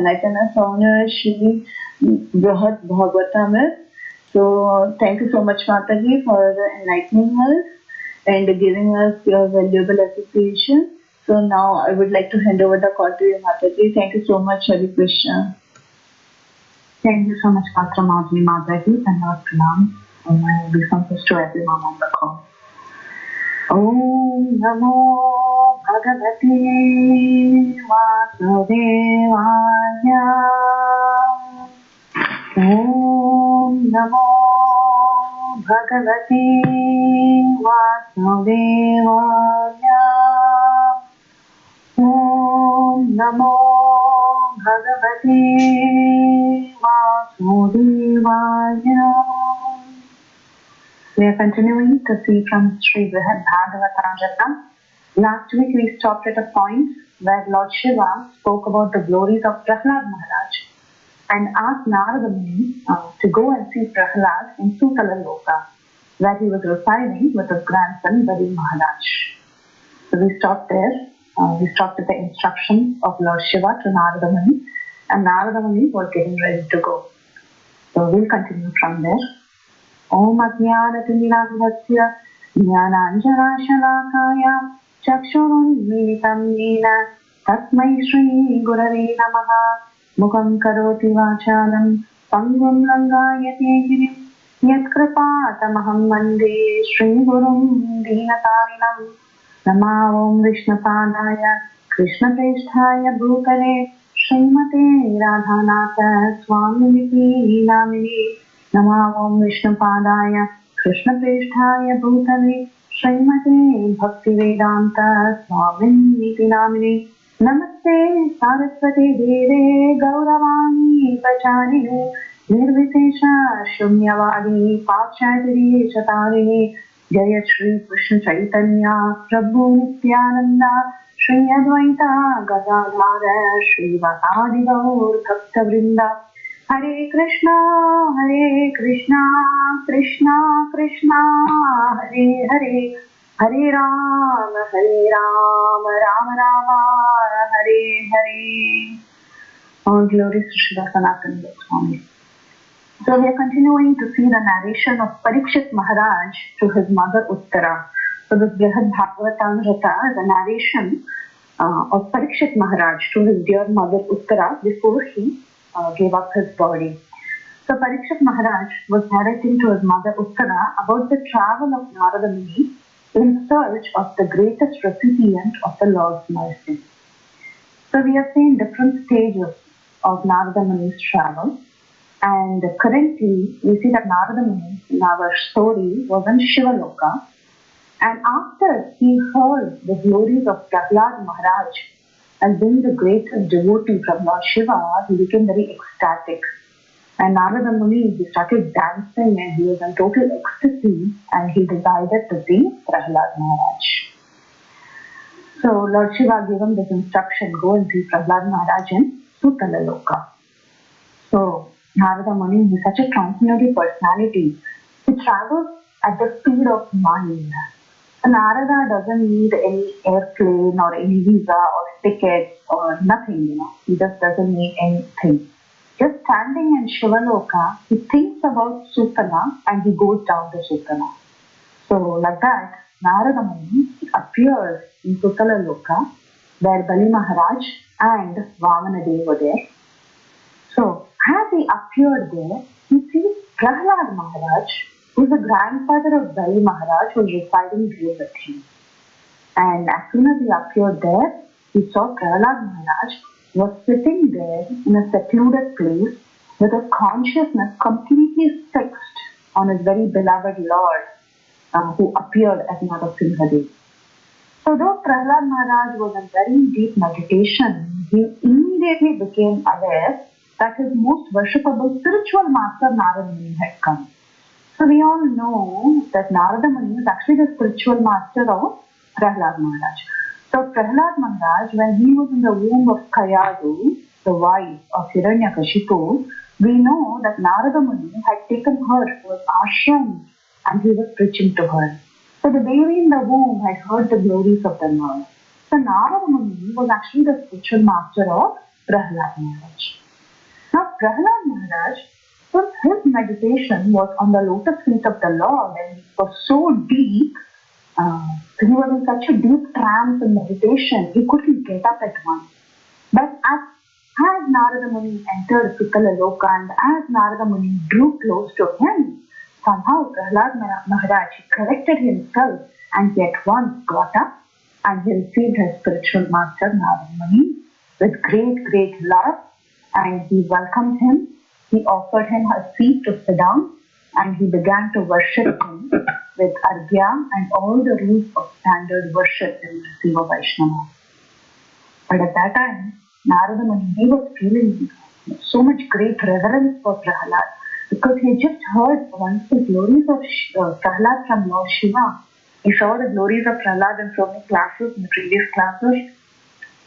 Sanatana founder Shri Brihad-bhagavatamrita. So thank you so much, Mataji, for enlightening us and giving us your valuable association. So now I would like to hand over the call to you, Mataji. Thank you so much, Hare Krishna. Thank you so much, Patra Madhuri Mataji, and our pranam. And my wishes to everyone on the call. Om Namo Bhagavate Vasudevaya. Om Namo Bhagavate Vasudevaya. Om Namo Bhagavate Vasudevaya. We are continuing to see from Sri Brihad-bhagavatamrita. Last week we stopped at a point where Lord Shiva spoke about the glories of Brahad Maharaj and asked Narada Muni to go and see Prahlad in Sutala Loka, where he was residing with his grandson Devi Maharaj. So we stopped there. We stopped at the instructions of Lord Shiva to Narada Muni, and Narada Muni was getting ready to go. So we'll continue from there. Om Ajnanatimiraghasya Jnananjanashalakaya Chakshurunmilitam Yena Tasmai Shri Gurave Namaha Mukham Karoti Vachalam Pangum Langayate Girim Yatkripatamaham Vande Shri Gurum Dinatarinam Nama Om Vishnapadaya Krishna Preshthaya Bhutale Srimate Radhanatha Swamiti Namini Nama Om Vishnapadaya Krishna Preshthaya Bhutale Srimate Bhaktivedanta Swamiti Namini Namaste Saraswati Deve Gauravani Pacharine Nirvishesha Shunyavadi Pachadiri Chatari Jaya Shri Krishna Chaitanya Prabhu Nityananda Shri Advaita Gadadhara Shri Vasadi Gaur Bhakta Vrinda Hare Krishna Krishna Krishna Hare Hare Hare Rama Rama Rama Hare Hare. All glories to Srila Sanatana Goswami. So we are continuing to see the narration of Parikshit Maharaj to his mother Uttara. So this Brihad-bhagavatamrita is a narration of Parikshit Maharaj to his dear mother Uttara before he gave up his body. So Parikshit Maharaj was narrating to his mother Uttara about the travel of Narada Muni in search of the greatest recipient of the Lord's mercy. So we have seen different stages of Narada Muni's travel. And currently, we see that Narada Muni in our story was in Shivaloka. And after he heard the glories of Prahlad Maharaj as being the greatest devotee from Lord Shiva, he became very ecstatic. And Narada Muni, he started dancing and he was in total ecstasy and he decided to see Prahlad Maharaj. So Lord Shiva gave him this instruction, go and see Prahlad Maharaj in Sutala Loka. So Narada Muni is such a transcendental personality. He travels at the speed of mind. And Narada doesn't need any airplane or any visa or tickets or nothing, He just doesn't need anything. Just standing in Shivaloka, he thinks about Sutala and he goes down to Sutala. So like that, Narada Muni appears in Sutala Loka where Bali Maharaj and Vamana Devi were there. So as he appeared there, he sees Prahlad Maharaj, who is the grandfather of Bali Maharaj, who was residing there with him. And as soon as he appeared there, he saw Prahlad Maharaj was sitting there in a secluded place with his consciousness completely fixed on his very beloved Lord, who appeared as Narasimha. So though Prahlad Maharaj was in very deep meditation, he immediately became aware that his most worshipable spiritual master Narada Muni had come. So we all know that Narada Muni is actually the spiritual master of Prahlad Maharaj. So Prahlad Maharaj, when he was in the womb of Kayadu, the wife of Hiranyakashipu, we know that Narada Muni had taken her to his ashram and he was preaching to her. So the baby in the womb had heard the glories of the Lord. So Narada Muni was actually the spiritual master of Prahlad Maharaj. Now Prahlad Maharaj, so his meditation was on the lotus feet of the Lord, and it was so deep. He was in such a deep trance and meditation, he couldn't get up at once. But as Narada Muni entered Pitala Loka and as Narada Muni drew close to him, somehow Prahlad Maharaj corrected himself and he at once got up and he received his spiritual master Narada Muni with great love, and he welcomed him. He offered him a seat to sit down and he began to worship him with Argya and all the rules of standard worship in Siva Vaishnava. But at that time, Narada Muni, he was feeling so much great reverence for Prahlad because he just heard once the glories of Prahlad from Lord Shiva. He saw the glories of Prahlad in so many classes, in the previous classes.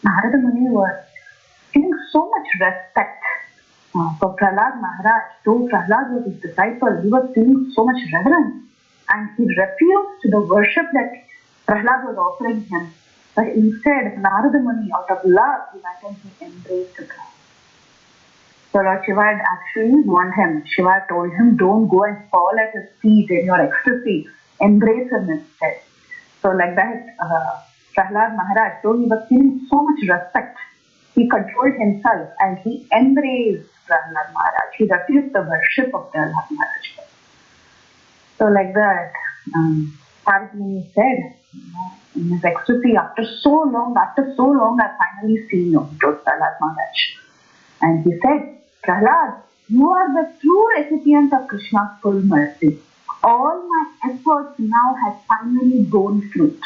Narada Muni was feeling so much respect for Prahlad Maharaj. Though Prahlad was his disciple, he was feeling so much reverence and he refused the worship that Prahlad was offering him. But instead, Narada Muni, out of love, he went and he embraced Prahlad. So Lord Shiva had actually warned him. Shiva told him, don't go and fall at his feet in your ecstasy. Embrace him instead. So like that, Prahlad Maharaj, though he was feeling so much respect, he controlled himself and he embraced Prahlad Maharaj. He refused the worship of Prahlad Maharaj. So like that, Parvati said, in his ecstasy, after so long, I finally seen you, told Prahlad Maharaj. And he said, Prahlad, you are the true recipient of Krishna's full mercy. All my efforts now have finally borne fruit.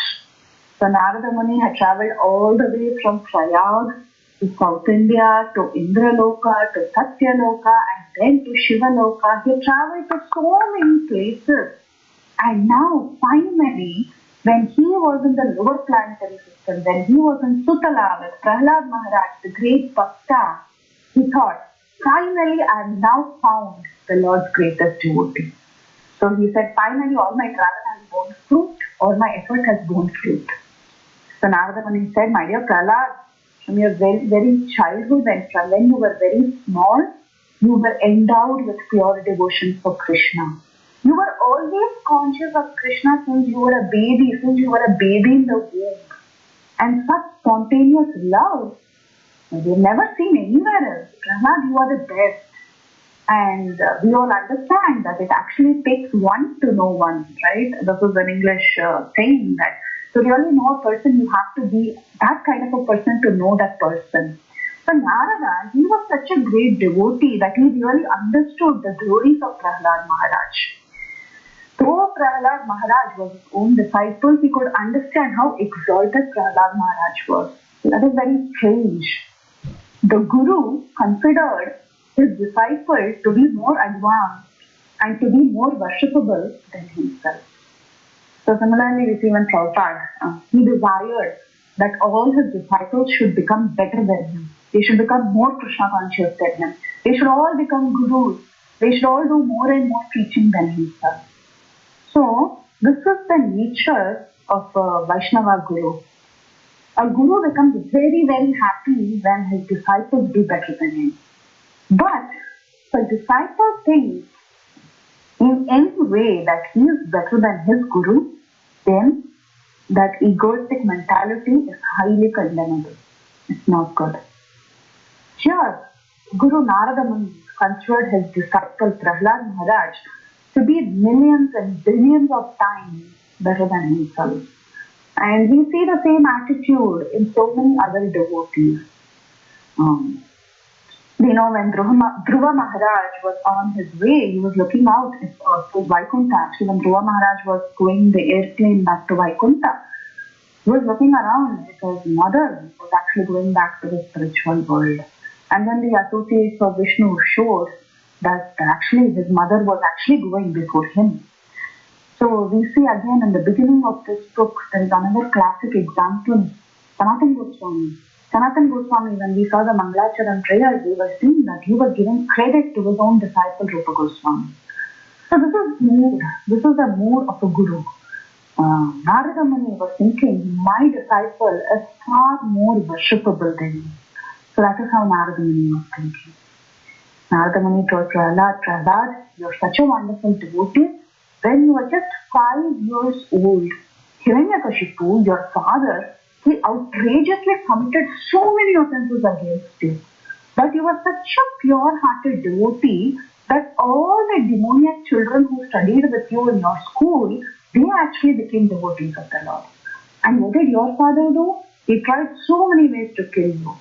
So Narada Muni had travelled all the way from Prayag to South India, to Indraloka, to Satyaloka, and then to Shivaloka. He travelled to so many places. And now, finally, when he was in the lower planetary system, when he was in Sutala with Prahlad Maharaj, the great Bhakta, he thought, finally I have now found the Lord's greatest devotee. So he said, finally all my travel has borne fruit, all my effort has borne fruit. So Narada Muni said, my dear Prahlad, from your very childhood and from when you were very small, you were endowed with pure devotion for Krishna. You were always conscious of Krishna since you were a baby, in the womb. And such spontaneous love, we've never seen anywhere else. Brhad, you are the best. And we all understand that it actually takes one to know one, right? This is an English saying that to really know a person, you have to be that kind of a person to know that person. So Narada, he was such a great devotee that he really understood the glories of Prahlad Maharaj. Though Prahlad Maharaj was his own disciple, he could understand how exalted Prahlad Maharaj was. That is very strange. The Guru considered his disciple to be more advanced and to be more worshipable than himself. So similarly, we see when Prabhupada, he desired that all his disciples should become better than him. They should become more Krishna conscious than him. They should all become gurus. They should all do more and more teaching than himself. So this was the nature of a Vaishnava Guru. A Guru becomes very happy when his disciples do better than him. But if a disciple thinks in any way that he is better than his Guru, then that egoistic mentality is highly condemnable. It's not good. Here, Guru Narada Muni considered his disciple Prahlad Maharaj to be millions and billions of times better than himself. And we see the same attitude in so many other devotees. When Dhruva Maharaj was on his way, he was looking out to Vaikuntha. Actually, when Dhruva Maharaj was going the airplane back to Vaikuntha, he was looking around because his mother was actually going back to the spiritual world. And then the associates of Vishnu showed that actually his mother was actually going before him. So we see again in the beginning of this book, there is another classic example, Sanatana Goswami. Sanatana Goswami, when we saw the Mangalacharan prayers, we were seeing that he was giving credit to his own disciple Rupa Goswami. So this is mood. This is the mood of a guru. Narada Muni was thinking, my disciple is far more worshipable than me. So that is how Narada Muni was thinking. Narada Muni told Prahlad, Prahlad, you're such a wonderful devotee. When you were just 5 years old, Hiranyakashipu, your father, he outrageously committed so many offenses against you. But you were such a pure-hearted devotee that all the demoniac children who studied with you in your school, they actually became devotees of the Lord. And what did your father do? He tried so many ways to kill you.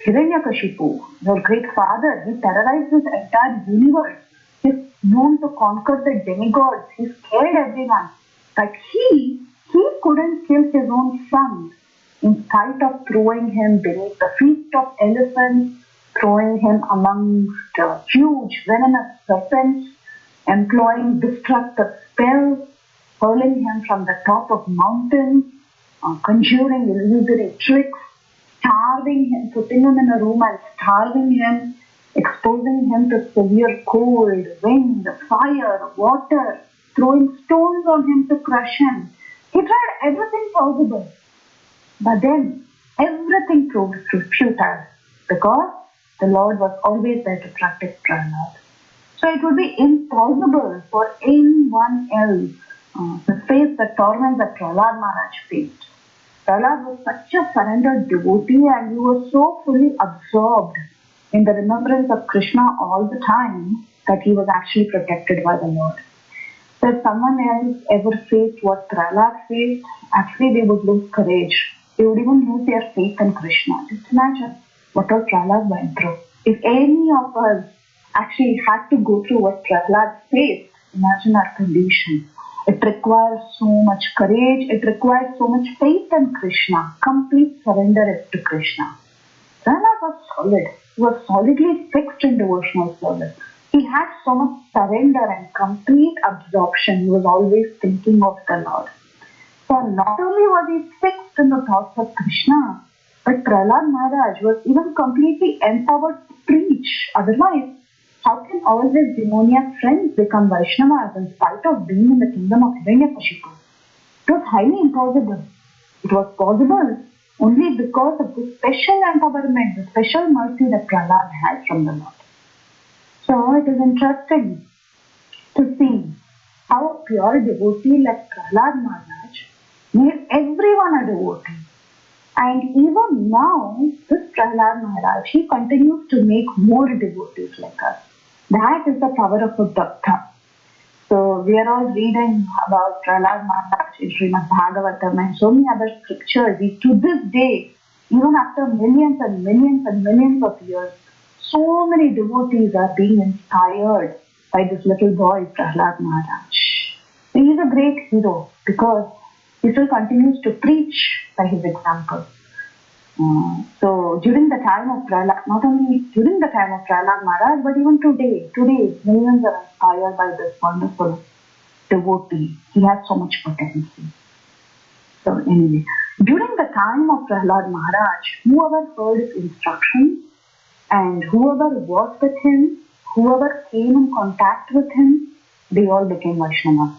Hiranyakashipu, your great father, he terrorized this entire universe. He's known to conquer the demigods. He scared everyone. But he couldn't kill his own son in spite of throwing him beneath the feet of elephants, throwing him amongst huge venomous serpents, employing destructive spells, hurling him from the top of mountains, conjuring illusory tricks, starving him, putting him in a room and starving him, exposing him to severe cold, wind, fire, water, throwing stones on him to crush him. He tried everything possible. But then everything proved futile because the Lord was always there to protect Prahlad. So it would be impossible for anyone else to face the torments that Prahlad Maharaj faced. Prahlad was such a surrendered devotee and he was so fully absorbed in the remembrance of Krishna all the time that he was actually protected by the Lord. So if someone else ever faced what Prahlad faced, actually they would lose courage. They would even lose their faith in Krishna. Just imagine what all Prahlad went through. If any of us actually had to go through what Prahlad faced, imagine our condition. It requires so much courage. It requires so much faith in Krishna. Complete surrender to Krishna. Prahlad was solid. He was solidly fixed in devotional service. He had so much surrender and complete absorption. He was always thinking of the Lord. So not only was he fixed in the thoughts of Krishna, but Prahlad Maharaj was even completely empowered to preach. Otherwise, how can all his demoniac friends become Vaishnavas in spite of being in the kingdom of Hiranyakashipu? It was highly impossible. It was possible only because of the special empowerment, the special mercy that Prahlad had from the Lord. So it is interesting to see how a pure devotee like Prahlad Maharaj made everyone a devotee. And even now, this Prahlad Maharaj, he continues to make more devotees like us. That is the power of a bhakta. So we are all reading about Prahlad Maharaj in Bhagavatam and so many other scriptures. To this day, even after millions and millions and millions of years, so many devotees are being inspired by this little boy, Prahlad Maharaj. He is a great hero because he still continues to preach by his example. So during the time of Prahlad, not only during the time of Prahlad Maharaj, but even today, millions are inspired by this wonderful devotee. He has so much potential. So anyway, during the time of Prahlad Maharaj, whoever heard his instructions and whoever worked with him, whoever came in contact with him, they all became Vaishnavas.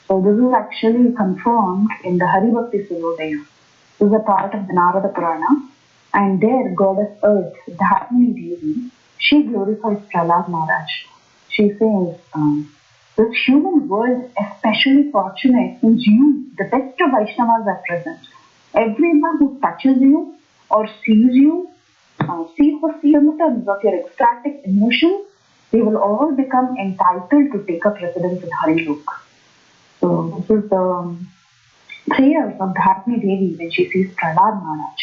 So this is actually confirmed in the Hari Bhakti Suyodaya. This is a part of the Narada Purana, and there Goddess Earth, Dharmini Devi, she glorifies Prahlad Maharaj. She says, this human world is especially fortunate since you, the best of Vaishnavas, are present. Everyone who touches you or sees you, sees the symptoms of your ecstatic emotions, they will all become entitled to take up residence in Harilok. So this is the prayers of Dharmini Devi when she sees Prahlad Maharaj.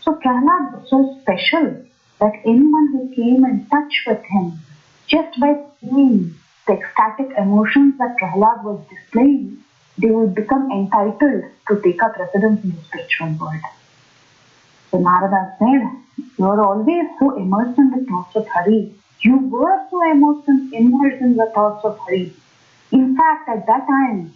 So Prahlad was so special that anyone who came in touch with him, just by seeing the ecstatic emotions that Prahlad was displaying, they would become entitled to take up residence in the spiritual world. So Narada said, you are always so immersed in the thoughts of Hari. You were so immersed in the thoughts of Hari. In fact, at that time,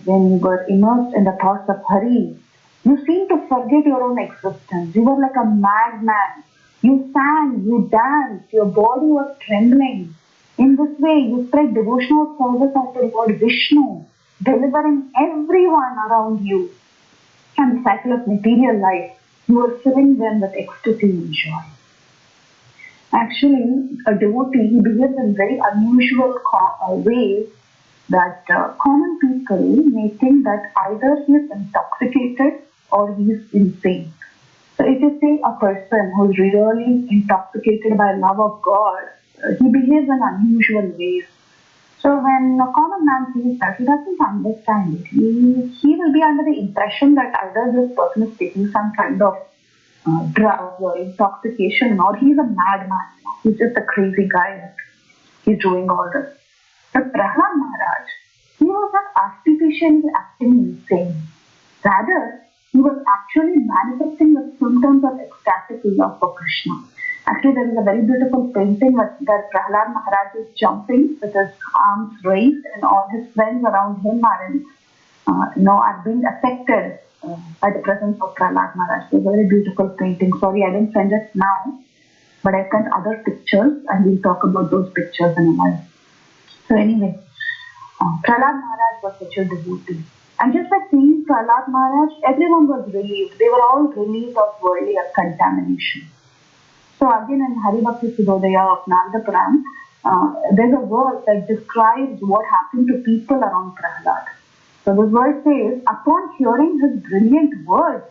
when you were immersed in the thoughts of Hari, you seemed to forget your own existence. You were like a madman. You sang, you danced, your body was trembling. In this way, you spread devotional service unto Lord Vishnu, delivering everyone around you from the cycle of material life. He was filling them with ecstasy and joy. Actually, a devotee, he behaves in very unusual ways that common people may think that either he is intoxicated or he is insane. So if you see a person who is really intoxicated by love of God, he behaves in unusual ways. So when a common man sees that, he doesn't understand it. He will be under the impression that either this person is taking some kind of drug or intoxication, or he's a madman. He's just a crazy guy. He's doing all this. But Brahad Maharaj, he was not artificially acting insane. Rather, he was actually manifesting the symptoms of ecstatic love for Krishna. Actually, there is a very beautiful painting where Prahlad Maharaj is jumping with his arms raised, and all his friends around him are being affected by the presence of Prahlad Maharaj. It's a very beautiful painting. Sorry, I didn't send it now, but I sent other pictures, and we'll talk about those pictures in a while. So anyway, Prahlad Maharaj was such a devotee. And just by seeing Prahlad Maharaj, everyone was relieved. They were all relieved of worldly contamination. So again in Hari Bhakti Sudhodaya of Narada Puran, there's a verse that describes what happened to people around Prahlad. So this verse says, upon hearing his brilliant words,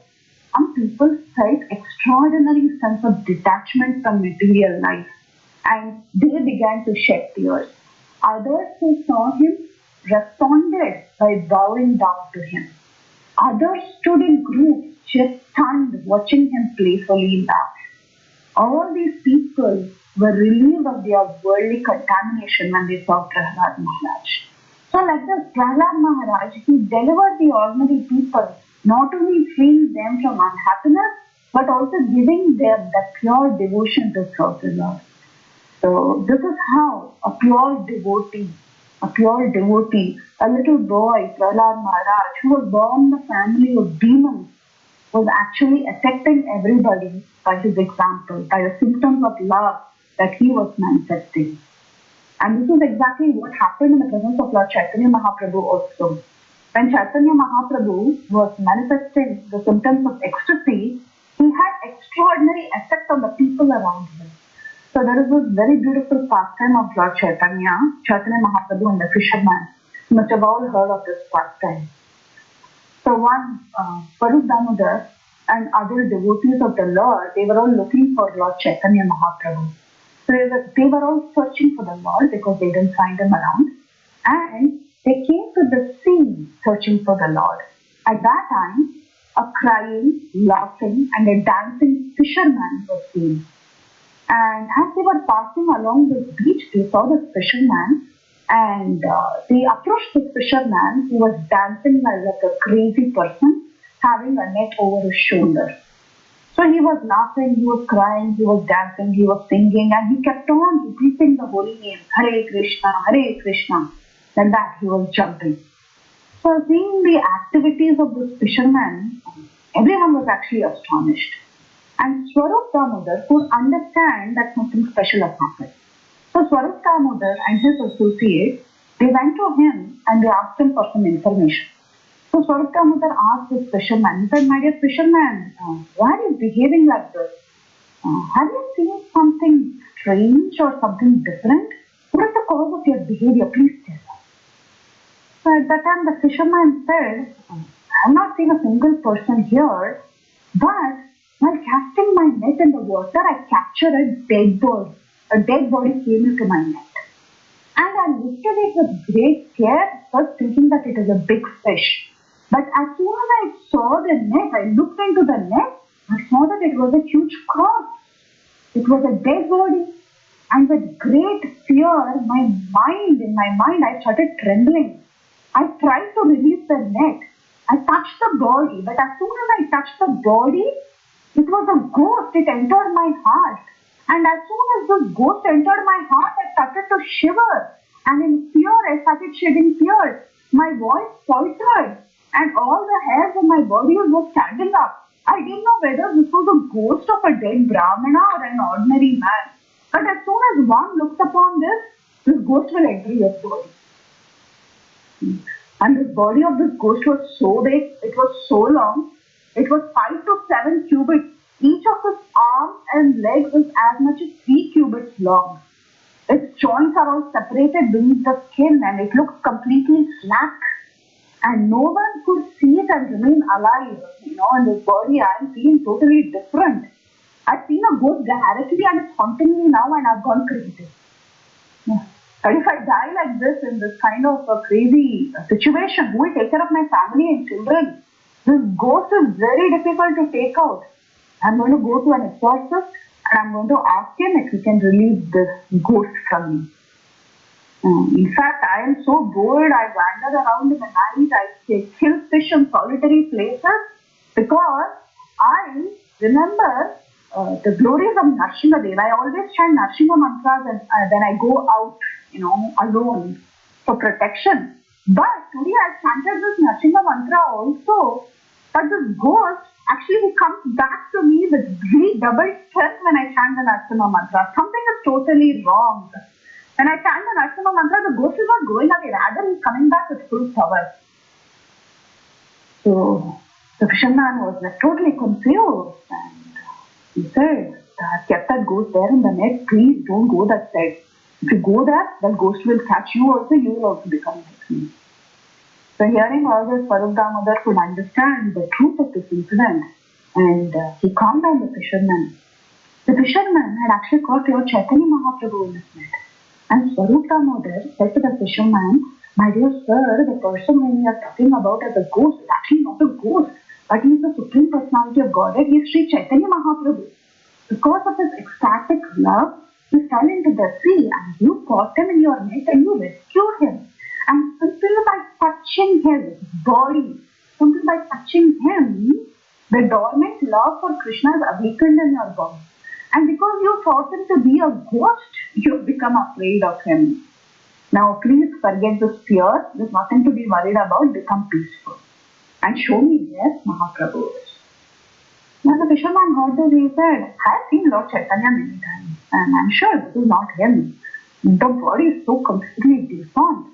some people felt extraordinary sense of detachment from material life, and they began to shed tears. Others who saw him responded by bowing down to him. Others stood in groups, just stunned, watching him playfully laugh. All these people were relieved of their worldly contamination when they saw Prahlad Maharaj. So like this, Prahlad Maharaj, he delivered the ordinary people, not only freeing them from unhappiness, but also giving them that pure devotion to serve the Lord. So this is how a pure devotee, a little boy, Prahlad Maharaj, who was born in a family of demons, was actually affecting everybody by his example, by the symptoms of love that he was manifesting. And this is exactly what happened in the presence of Lord Chaitanya Mahaprabhu also. When Chaitanya Mahaprabhu was manifesting the symptoms of ecstasy, he had extraordinary effect on the people around him. So there is this very beautiful pastime of Lord Chaitanya Mahaprabhu and the fisherman. You must have all heard of this pastime. So one, Swarup Damodar and other devotees of the Lord, they were all looking for Lord Chaitanya Mahaprabhu. So they were all searching for the Lord because they didn't find him around. And they came to the sea searching for the Lord. At that time, a crying, laughing, and a dancing fisherman was seen. And as they were passing along this beach, they saw this fisherman, and they approached this fisherman who was dancing like a crazy person, having a net over his shoulder. So he was laughing, he was crying, he was dancing, he was singing, and he kept on repeating the holy name, Hare Krishna, Hare Krishna. Like that, he was jumping. So seeing the activities of this fisherman, everyone was actually astonished. And Swarup Damodar could understand that something special had happened. So Swarup Damodar and his associates, they went to him and they asked him for some information. So Swarup Damodar asked this fisherman, he said, my dear fisherman, why are you behaving like this? Have you seen something strange or something different? What is the cause of your behavior? Please tell us. So at that time the fisherman said, I have not seen a single person here, but while casting my net in the water, I captured a dead body. A dead body came into my net. And I lifted it with great care, first thinking that it is a big fish. But as soon as I saw the net, I looked into the net, I saw that it was a huge corpse. It was a dead body. And with great fear, in my mind, I started trembling. I tried to release the net. I touched the body, but as soon as I touched the body, it was a ghost. It entered my heart. And as soon as this ghost entered my heart, I started to shiver. And in fear, I started shedding tears. My voice faltered. And all the hairs on my body were standing up. I didn't know whether this was a ghost of a dead Brahmana or an ordinary man. But as soon as one looks upon this ghost will enter your body. And the body of this ghost was so big, it was so long, It was 5 to 7 cubits. Each of his arms and legs was as much as 3 cubits long. Its joints are all separated beneath the skin and it looks completely slack. And no one could see it and remain alive. In this body I am feeling totally different. I've seen a ghost directly and it's haunting me now and I've gone crazy. Yeah. But if I die like this in this kind of a crazy situation, who will take care of my family and children? This ghost is very difficult to take out. I'm going to go to an exorcist and I'm going to ask him if he can relieve this ghost from me. In fact, I am so bored, I wander around in the night, I kill fish in solitary places because I remember the glories of Narsingha Dev. I always chant Narsingha mantras and then I go out, alone for protection. But today I chanted this Narsingha mantra also, but this ghost actually comes back to me with redoubled strength when I chant the Narsingha mantra. Something is totally wrong. When I chant the Narsingha mantra, the ghost is not going away, rather he's coming back with full power. So the fisherman was totally confused and he said, I kept that ghost there in the net, please don't go that side. If you go there, that ghost will catch you also, you will also become like me. So hearing all this, Swarup Damodar could understand the truth of this incident and he calmed down the fisherman. The fisherman had actually caught Lord Chaitanya Mahaprabhu in his net. And Swarup Damodar said to the fisherman, my dear sir, the person whom you are talking about as a ghost is actually not a ghost, but he is the Supreme Personality of Godhead. He is Sri Chaitanya Mahaprabhu. Because of his ecstatic love, he fell into the sea and you caught him in your net and you rescued him. And simply by touching his body, simply by touching him, the dormant love for Krishna is awakened in your body. And because you thought him to be a ghost, you've become afraid of him. Now please forget this fear. There's nothing to be worried about. Become peaceful. And show me where Mahaprabhu is. Now the fisherman heard this. He said, I've seen Lord Chaitanya many times. And I'm sure this is not him. The body is so completely deformed.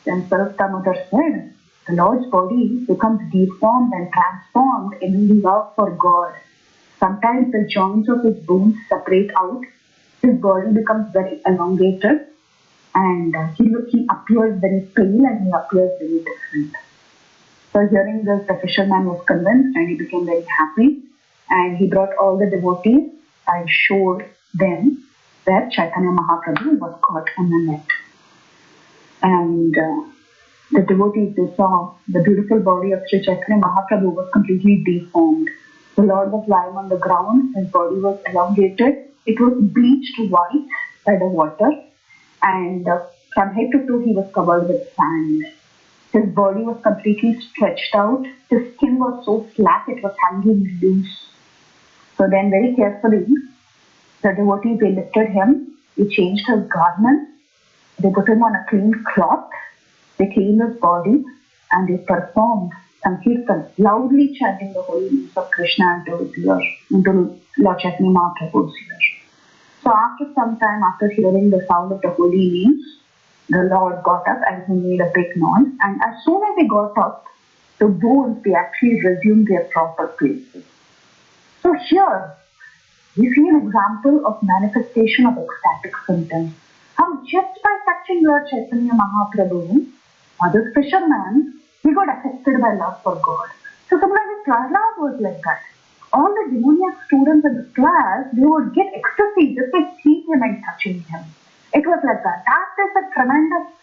Then Swarup Damodar said, the Lord's body becomes deformed and transformed in love for God. Sometimes the joints of his bones separate out. His body becomes very elongated and he appears very pale and he appears very different. So hearing this, the fisherman was convinced and he became very happy and he brought all the devotees and showed them where Chaitanya Mahaprabhu was caught in the net. And the devotees, they saw the beautiful body of Sri Chaitanya Mahaprabhu was completely deformed. The Lord was lying on the ground, his body was elongated, it was bleached white by the water, and from head to toe he was covered with sand. His body was completely stretched out, his skin was so flat it was hanging loose. So then very carefully, the devotees, they lifted him, they changed his garments, they put him on a clean cloth, they cleaned his body, and they performed Sankirtan, loudly chanting the holy names of Krishna into his ear, into Lord Chaitanya Mahaprabhu's ear. So after some time, after hearing the sound of the holy names, the Lord got up and he made a big noise, and as soon as he got up, the bones, they actually resumed their proper places. So here, we see an example of manifestation of ecstatic symptoms. How just by touching Lord Chaitanya Mahaprabhu, this fisherman, he got affected by love for God. So similarly, Prahlad was like that. All the demoniac students in the class, they would get ecstasy just by seeing him and touching him. It was like that. That is a tremendous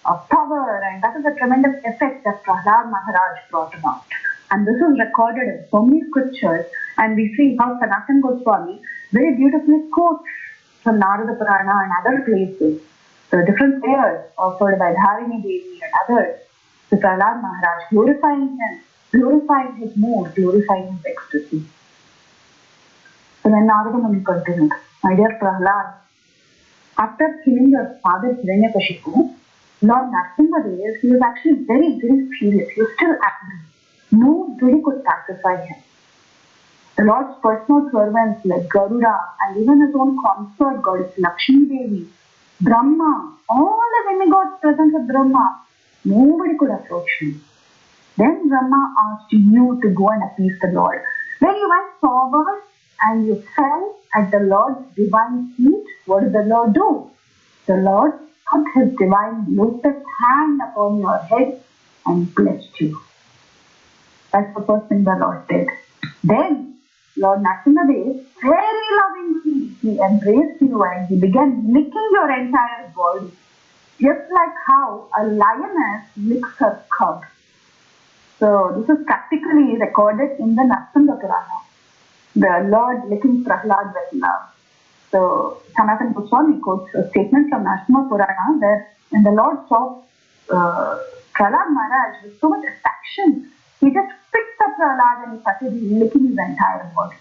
power and that is a tremendous effect that Prahlad Maharaj brought about. And this is recorded in so many scriptures, and we see how Sanatana Goswami very beautifully quotes from Narada Purana and other places, the different prayers offered by Dharini Devi and others to Prahlad Maharaj, glorifying him, glorifying his mood, glorifying his ecstasy. So then Narada Muni continued, my dear Prahlad, after killing your father Hiranyakashipu, Lord Narsingha Dev, he was actually very, very furious. He was still angry. Nobody could pacify him. The Lord's personal servants like Garuda and even his own consort goddess Lakshmi Devi, Brahma, all the demigods present with Brahma, nobody could approach him. Then Brahma asked you to go and appease the Lord. When you went forward and you fell at the Lord's divine feet, what did the Lord do? The Lord put his divine lotus hand upon your head and blessed you. That's the first thing the Lord did. Then Lord Narasimhadev, very lovingly, he embraced you and he began licking your entire body, just like how a lioness licks her cub. So this is practically recorded in the Narasimha Purana. The Lord licking Prahlad with love. So Sanatana Goswami quotes a statement from Narasimha Purana where when the Lord saw Prahlad Maharaj with so much affection, he just picked up Prahlad and he started licking his entire body.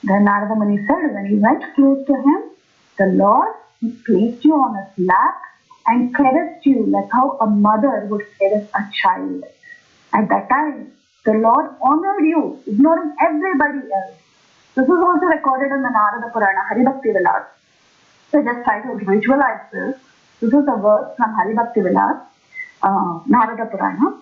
Then Narada Muni said when he went close to him, the Lord, he placed you on his lap and caressed you like how a mother would caress a child. At that time, the Lord honored you, ignoring everybody else. This is also recorded in the Narada Purana, Hari Bhakti Vilas. So just try to visualize this. This is a verse from Hari Bhakti Vilas, Narada Purana.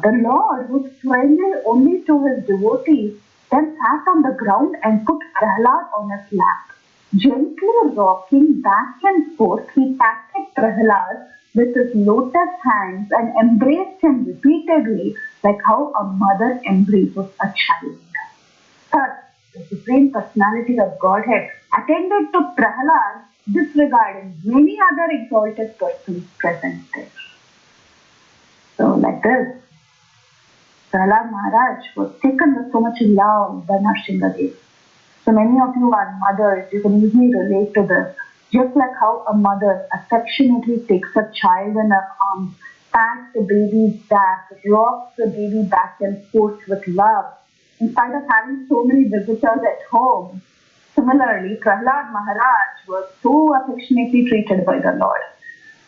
The Lord was friendly only to his devotees, then sat on the ground and put Prahlad on his lap. Gently rocking back and forth, he patted Prahlad with his lotus hands and embraced him repeatedly like how a mother embraces a child. Thus, the Supreme Personality of Godhead attended to Prahlad, disregarding many other exalted persons present there. So like this, Prahlad Maharaj was taken with so much love by Narasimhadev. So many of you are mothers, you can easily relate to this. Just like how a mother affectionately takes a child in her arms, pats the baby's back, rocks the baby back and forth with love, in spite of having so many visitors at home. Similarly, Prahlad Maharaj was so affectionately treated by the Lord.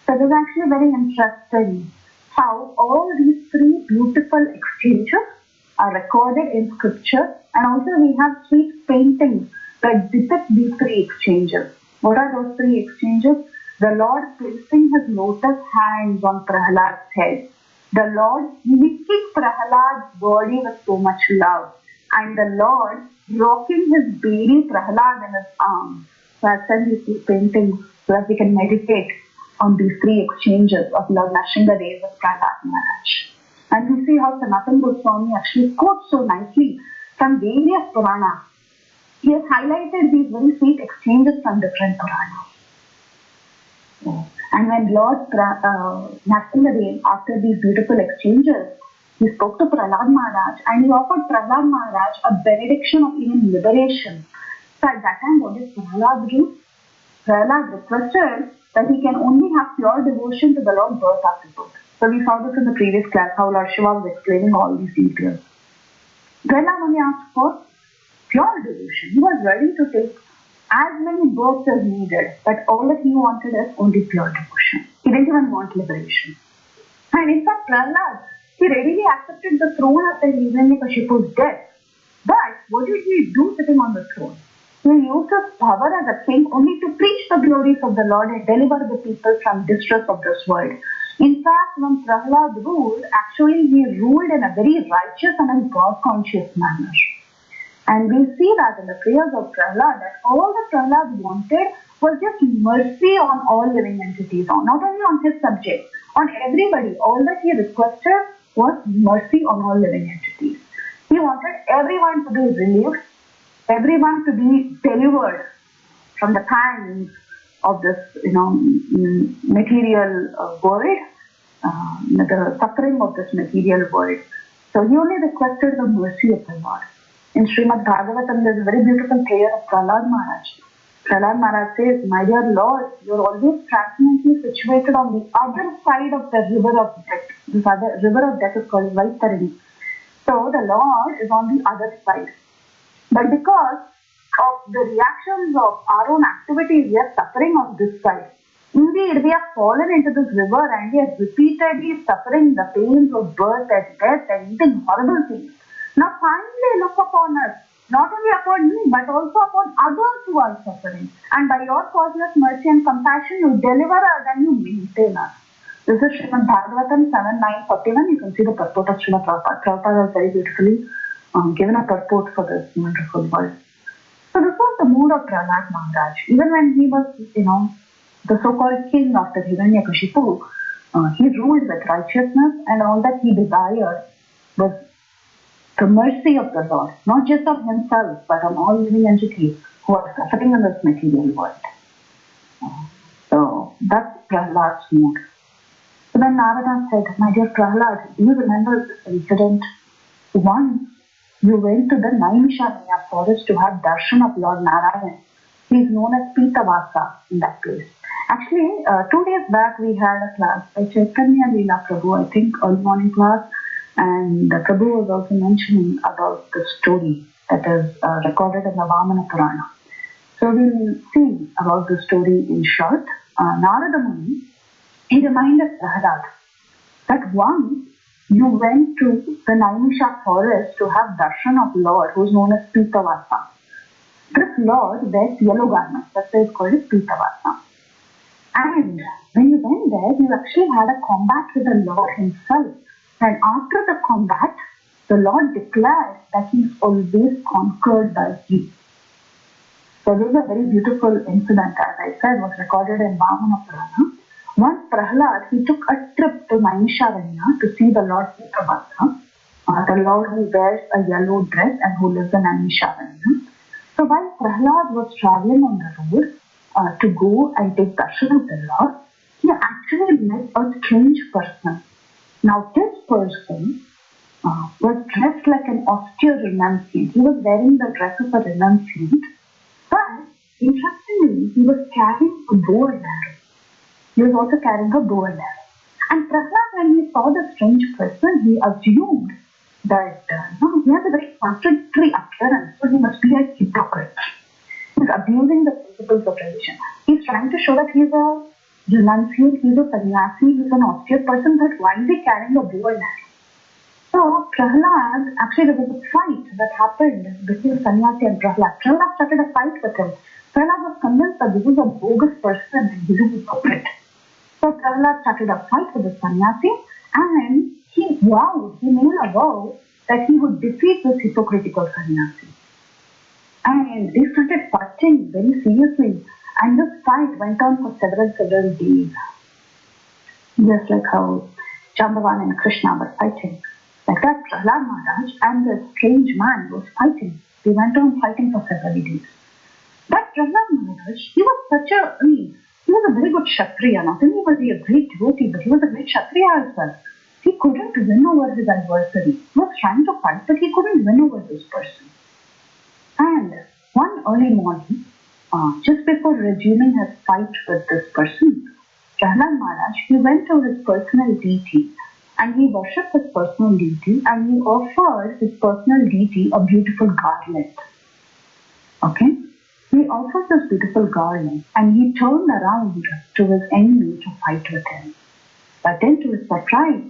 So it is actually very interesting how all these three beautiful exchanges are recorded in scripture, and also we have sweet paintings that depict these three exchanges. What are those three exchanges? The Lord placing his lotus hands on Prahlad's head. The Lord licking Prahlad's body with so much love. And the Lord rocking his baby Prahlad in his arms. So I've sent these paintings so that we can meditate on these three exchanges of Lord Narasimhadev with Prahlad Maharaj. And we see how Sanatana Goswami actually quotes so nicely from various Puranas. He has highlighted these very sweet exchanges from different Puranas. And when Lord Narasimhadev, after these beautiful exchanges, he spoke to Prahlad Maharaj and he offered Prahlad Maharaj a benediction of even liberation. So at that time, what did Prahlad do? Prahlad requested that he can only have pure devotion to the Lord birth after birth. So we saw this in the previous class, how Lord Shiva was explaining all these details. Prahlad only asked for pure devotion. He was ready to take as many births as needed, but all that he wanted is only pure devotion. He didn't even want liberation. And in fact, Prahlad, he readily accepted the throne after Hiranyakashipu's death. But what did he do sitting on the throne? He used his power as a king only to preach the glories of the Lord and deliver the people from distress of this world. In fact, when Prahlad ruled, actually he ruled in a very righteous and a God-conscious manner. And we see that in the prayers of Prahlad, that all that Prahlad wanted was just mercy on all living entities, not only on his subjects, on everybody. All that he requested was mercy on all living entities. He wanted everyone to be relieved, everyone to be delivered from the pangs of this, material world, the suffering of this material world. So he only requested the mercy of the Lord. In Brihad-bhagavatamrita, there is a very beautiful prayer of Prahlad Maharaj. Prahlad Maharaj says, "My dear Lord, you are always transparently situated on the other side of the river of death." This other river of death is called Vaitarini. So the Lord is on the other side. But because of the reactions of our own activities, we are suffering on this side. Indeed, we have fallen into this river and we are repeatedly suffering the pains of birth and death and eating horrible things. Now finally look upon us, not only upon me, but also upon others who are suffering. And by your causeless mercy and compassion, you deliver us and you maintain us. This is Srimad Bhagavatam 7.9.41. You can see the purport of Srimad Prabhupada. Prabhupada has very beautifully given a purport for this wonderful verse. So this was the mood of Prahlad Maharaj. Even when he was, the so-called king of the Hiranyakashipu, he ruled with righteousness, and all that he desired was the mercy of the Lord, not just of himself, but on all living entities who are suffering in this material world. So that's Prahlad's mood. So then Narada said, my dear Prahlad, do you remember this incident? Once you went to the Naimisharanya forest to have darshan of Lord Narayan. He is known as Pitavasa in that place. Actually, 2 days back we had a class by Chaitanya Mahaprabhu, I think early morning class, and Prabhu was also mentioning about the story that is recorded in the Vamana Purana. So we'll see about the story in short. Narada Muni, he reminded Brhad that once you went to the Naimisha forest to have darshan of Lord who is known as Pitavasa. This Lord wears yellow garments, that's why it's called as Pitavasa. And when you went there, you actually had a combat with the Lord himself. And after the combat, the Lord declared that he is always conquered by you. So this is a very beautiful incident, as I said, was recorded in Vamana Purana. Once Prahlad, he took a trip to Naimisharanya to see the Lord Pitavasa, the Lord who wears a yellow dress and who lives in Naimisharanya. So while Prahlad was traveling on the road to go and take darshan of the Lord, he actually met a strange person. Now this person was dressed like an austere renunciant. He was wearing the dress of a renunciant, but interestingly, he was carrying a bow and arrow. He was also carrying a bow and arrow. And Prahlad, when he saw the strange person, he assumed that he has a very contradictory appearance, so he must be a hypocrite. He's abusing the principles of religion. He's trying to show that he's a renunciant, he's a sannyasi, he's an austere person, but why is he carrying a bow and arrow? So Prahlad, actually there was a fight that happened between sannyasi and Prahlad. Prahlad started a fight with him. Prahlad was convinced that this is a bogus person and he's a hypocrite. So Prahlad started a fight with the sannyasi, and he made a vow that he would defeat this hypocritical sannyasi. And they started fighting very seriously, and this fight went on for several days. Just like how Jambavan and Krishna were fighting. Like that, Prahlad Maharaj and the strange man was fighting. They went on fighting for several days. But Prahlad Maharaj, he was a very good Kshatriya. Not only was he a great devotee, but he was a great Kshatriya as well. He couldn't win over his adversary. He was trying to fight, but he couldn't win over this person. And one early morning, just before resuming his fight with this person, Prahlad Maharaj, he went to his personal deity and he worshipped his personal deity and he offered his personal deity a beautiful garland. Okay? He offered this beautiful garland and he turned around to his enemy to fight with him. But then to his surprise,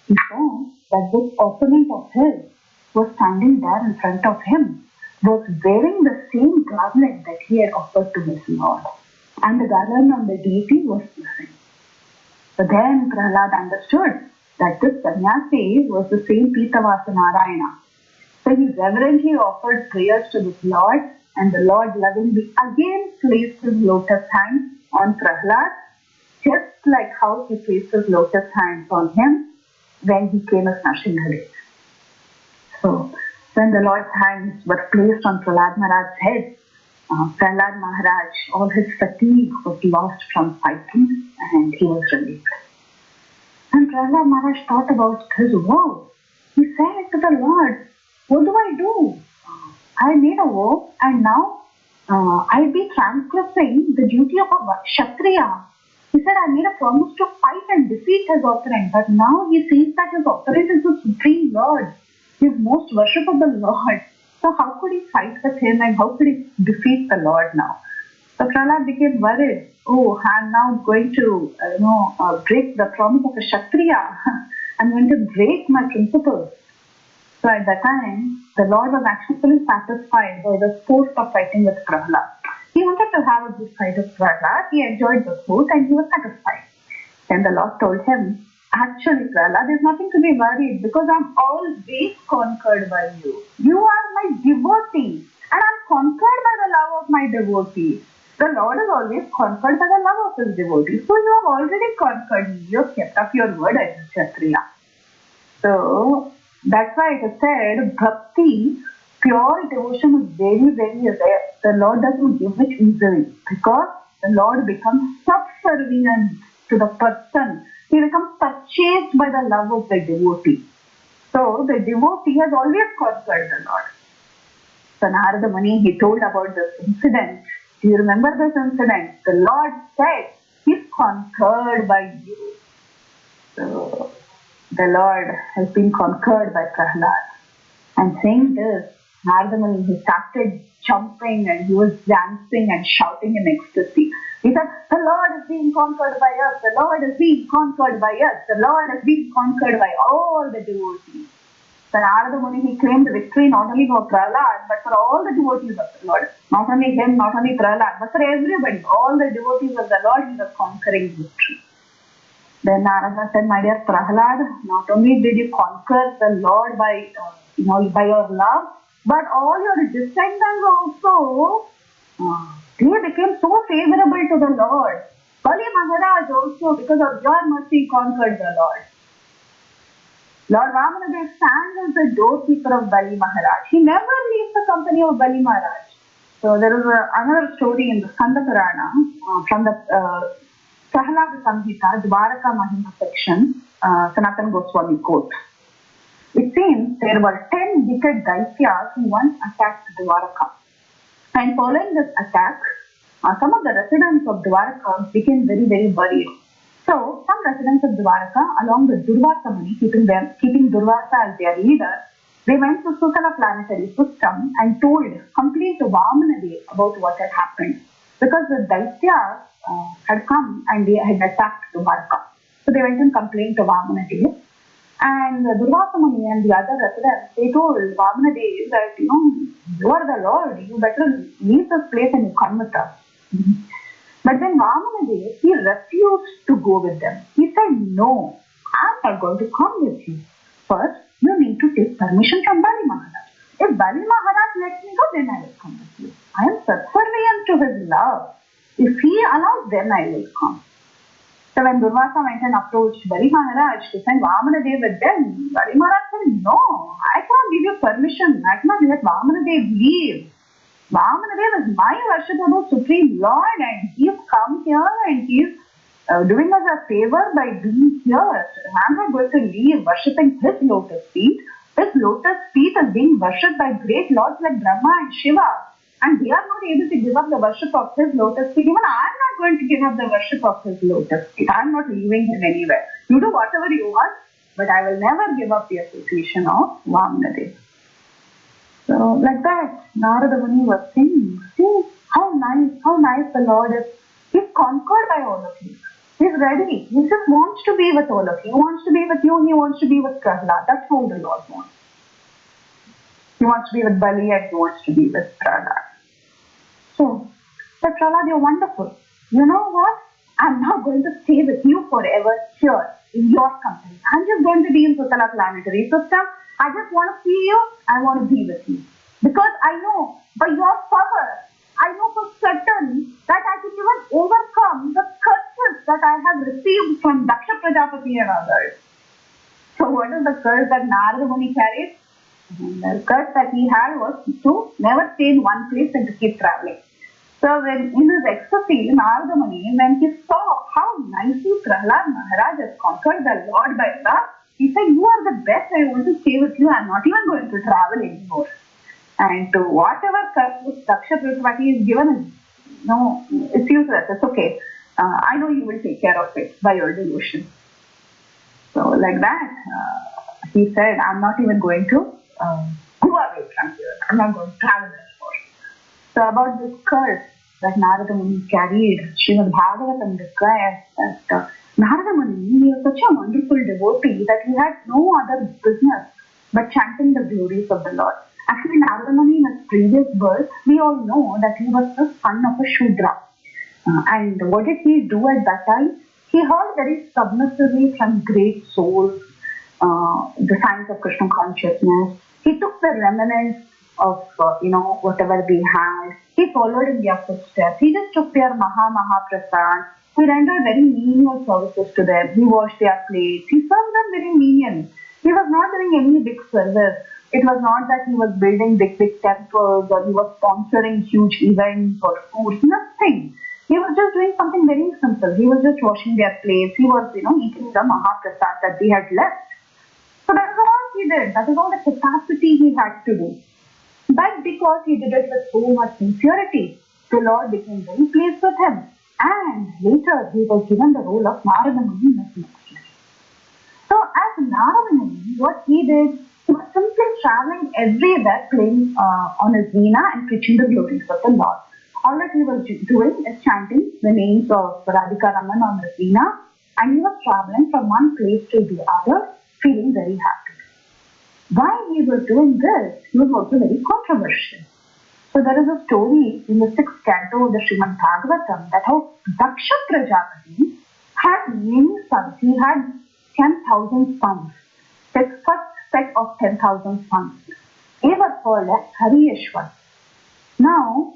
he saw that this opponent of his was standing there in front of him, was wearing the same garland that he had offered to his Lord. And the garland on the deity was missing. But then Prahlad understood that this sannyasi was the same Pitavasa Narayana. So he reverently offered prayers to his Lord, and the Lord lovingly again placed his lotus hands on Prahlad, just like how he placed his lotus hands on him when he came as Nrsimhadev. So when the Lord's hands were placed on Prahlad Maharaj's head, Prahlad Maharaj, all his fatigue was lost from fighting and he was relieved. And Prahlad Maharaj thought about his vow. He said to the Lord, what do I do? I made a vow and now I'll be transgressing the duty of a Kshatriya. He said, I made a promise to fight and defeat his opponent, but now he sees that his opponent is the Supreme Lord, his most worshipable Lord. So how could he fight with him and how could he defeat the Lord now? So Prahlad became worried. Oh, I'm now going to, break the promise of a Kshatriya. I'm going to break my principles. So at that time, the Lord was actually satisfied by the sport of fighting with Prahlad. He wanted to have a good fight with Brhad. He enjoyed the sport and he was satisfied. Then the Lord told him, actually, Prahlad, there's nothing to be worried because I'm always conquered by you. You are my devotee and I'm conquered by the love of my devotee. The Lord is always conquered by the love of his devotee. So you have already conquered me. You have kept up your word as a Kshatriya. So that's why it is said, bhakti, pure devotion is very, very rare. The Lord doesn't give it easily because the Lord becomes subservient to the person. He becomes purchased by the love of the devotee. So the devotee has always conquered the Lord. So Narada Muni, he told about this incident. Do you remember this incident? The Lord said, he's conquered by you. So the Lord has been conquered by Prahlad. And saying this, Narada Muni, he started jumping and he was dancing and shouting in ecstasy. He said, the Lord is being conquered by us. The Lord is being conquered by us. The Lord is being conquered by all the devotees. So Narada Muni, he claimed victory not only for Prahlad, but for all the devotees of the Lord. Not only him, not only Prahlad, but for everybody. All the devotees of the Lord, he was conquering victory. Then Narada said, my dear Prahlad, not only did you conquer the Lord by, by your love, but all your descendants also, they became so favorable to the Lord. Bali Maharaj also, because of your mercy, conquered the Lord. Lord Vamanadev stands as the doorkeeper of Bali Maharaj. He never leaves the company of Bali Maharaj. So there is another story in the Skanda Purana from the Prahlada Samhita, Dwaraka Mahima section, Sanatana Goswami quote. It seems there were 10 wicked Daityas who once attacked Dwaraka. And following this attack, some of the residents of Dwaraka became very, very worried. So, some residents of Dwaraka, along with Durvasa Muni, keeping Durvasa as their leader, they went to Sutala planetary system and told complete Vamanadev about what had happened. Because the Daityas had come and they had attacked Dwaraka. So they went and complained to Vamanadev. And Durvasa Muni and the other residents, they told Vamanadev that, you are the Lord, you better leave this place and you come with us. But then Vamanadev, he refused to go with them. He said, no, I'm not going to come with you. First, you need to take permission from Bali Maharaj. If Bali Maharaj lets me go, then I will come with you. I am subservient to his love. If he allows, then I will come. So when Durvasa went and approached Bali Maharaj to send Vamanadev with them, Bali Maharaj said, no, I cannot give you permission. I cannot let Vamanadev leave. Vamanadev is my worshipable Supreme Lord and he has come here and he is doing us a favor by being here. I am not going to leave worshipping his lotus feet. His lotus feet is being worshipped by great lords like Brahma and Shiva. And they are not able to give up the worship of his lotus feet. Even I am not going to give up the worship of his lotus feet. I am not leaving him anywhere. You do whatever you want, but I will never give up the association of Vamanadev. So like that, Narada Muni was saying, see how nice the Lord is. He's conquered by all of you. He's ready. He just wants to be with all of you. He wants to be with you. He wants to be with Prahlad. That's how the Lord wants. He wants to be with Bali and he wants to be with Prahlad. So, but Prahlad, you're wonderful. You know what? I'm not going to stay with you forever here in your company. I'm just going to be in Sutala planetary system. I just want to see you. I want to be with you. Because I know by your power, I know for certain that I can even overcome the curses that I have received from Daksha Prajapati and others. So what is the curse that Narada Muni carried? The curse that he had was to never stay in one place and to keep traveling. So when in his ecstasy, Narada Muni, when he saw how nicely Prahlad Maharaj has conquered the Lord by love, he said, you are the best, I want to stay with you, I am not even going to travel anymore. And to whatever curse Daksha Prajapati is given, no, it's useless, it's okay. I know you will take care of it by your devotion. So like that, he said, I'm not even going to go away from here. I'm not going to travel anymore. So about this curse that Narada Muni carried, Srimad Bhagavatam declares that Narada Muni was such a wonderful devotee that he had no other business but chanting the glories of the Lord. Actually, Narada Muni in his previous birth, we all know that he was the son of a Shudra. And what did he do at that time? He heard very submissively from great souls the signs of Krishna consciousness. He took the remnants of whatever they had. He followed in their footsteps. He just took their Mahaprasad. He rendered very menial services to them. He washed their plates. He served them very menial. He was not doing any big service. It was not that he was building big temples or he was sponsoring huge events or foods. Nothing. He was just doing something very simple. He was just washing their plates. He was, eating the Mahaprasad that they had left. So that is all he did. That is all the capacity he had to do. But because he did it with so much sincerity, the Lord became very pleased with him. And later he was given the role of Narada Muni in his next life. So as Narada Muni, what he did, he was simply traveling everywhere playing on his veena and preaching the glories of the Lord. All that he was doing is chanting the names of Radhika Raman on his veena, and he was traveling from one place to the other, feeling very happy. While he was doing this, he was also very controversial. So there is a story in the 6th canto of the Bhagavatam that how Daksha Prajapati had many sons. He had 10,000 sons. His first set of 10,000 sons. They were called as Hariyeshwar. Now,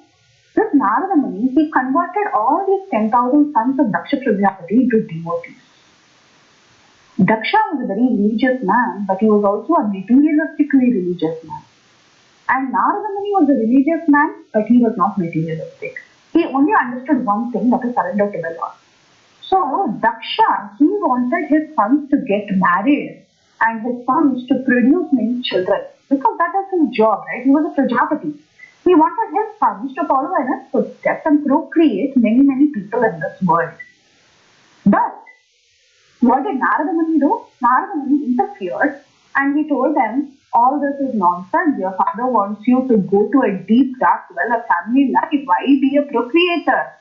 this Narada Muni, he converted all these 10,000 sons of Daksha Prajapati into devotees. Daksha was a very religious man, but he was also a materialistically religious man. And Narada Muni was a religious man, but he was not materialistic. He only understood one thing, that is surrender to the Lord. So Daksha, he wanted his sons to get married and his sons to produce many children, because that was his job, right? He was a Prajapati. He wanted his sons to follow in his footsteps and procreate many people in this world. But what did Narada Muni do? Narada Muni interfered and he told them, all this is nonsense. Your father wants you to go to a deep dark well of family life. Why be a procreator?